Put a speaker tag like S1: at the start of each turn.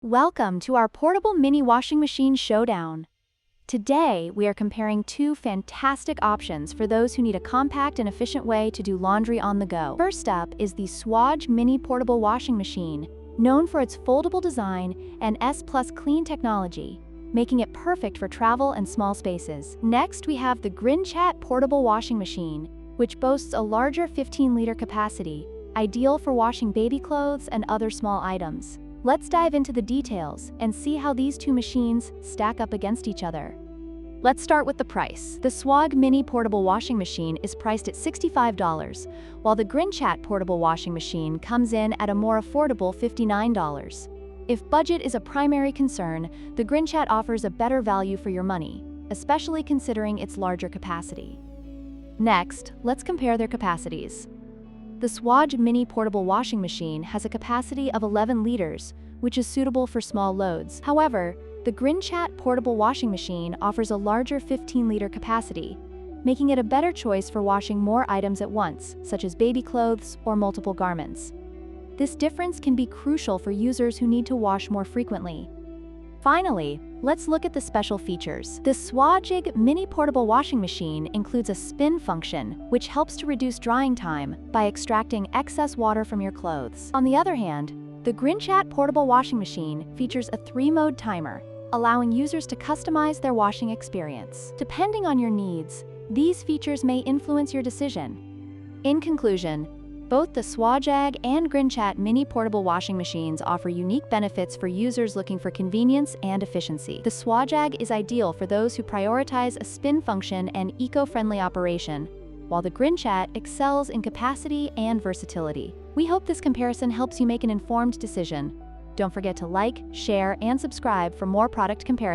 S1: Welcome to our portable mini washing machine showdown. Today, we are comparing two fantastic options for those who need a compact and efficient way to do laundry on the go. First up is the Swatch Mini Portable Washing Machine, known for its foldable design and S+ clean technology, making it perfect for travel and small spaces. Next, we have the Grinchat Portable Washing Machine, which boasts a larger 15-liter capacity, ideal for washing baby clothes and other small items. Let's dive into the details and see how these two machines stack up against each other. Let's start with the price. The Swatch Mini Portable Washing Machine is priced at $65, while the Grinchat Portable Washing Machine comes in at a more affordable $59. If budget is a primary concern, the Grinchat offers a better value for your money, especially considering its larger capacity. Next, let's compare their capacities. The Swatch Mini Portable Washing Machine has a capacity of 11 liters, which is suitable for small loads. However, the Grinchat Portable Washing Machine offers a larger 15-liter capacity, making it a better choice for washing more items at once, such as baby clothes or multiple garments. This difference can be crucial for users who need to wash more frequently. Finally, let's look at the special features. The Swatch Mini Portable Washing Machine includes a spin function, which helps to reduce drying time by extracting excess water from your clothes. On the other hand, the Grinchat Portable Washing Machine features a 3-mode timer, allowing users to customize their washing experience. Depending on your needs, these features may influence your decision. In conclusion, both the Swatch and Grinchat Mini Portable Washing Machines offer unique benefits for users looking for convenience and efficiency. The Swatch is ideal for those who prioritize a spin function and eco-friendly operation, while the Grinchat excels in capacity and versatility. We hope this comparison helps you make an informed decision. Don't forget to like, share, and subscribe for more product comparisons.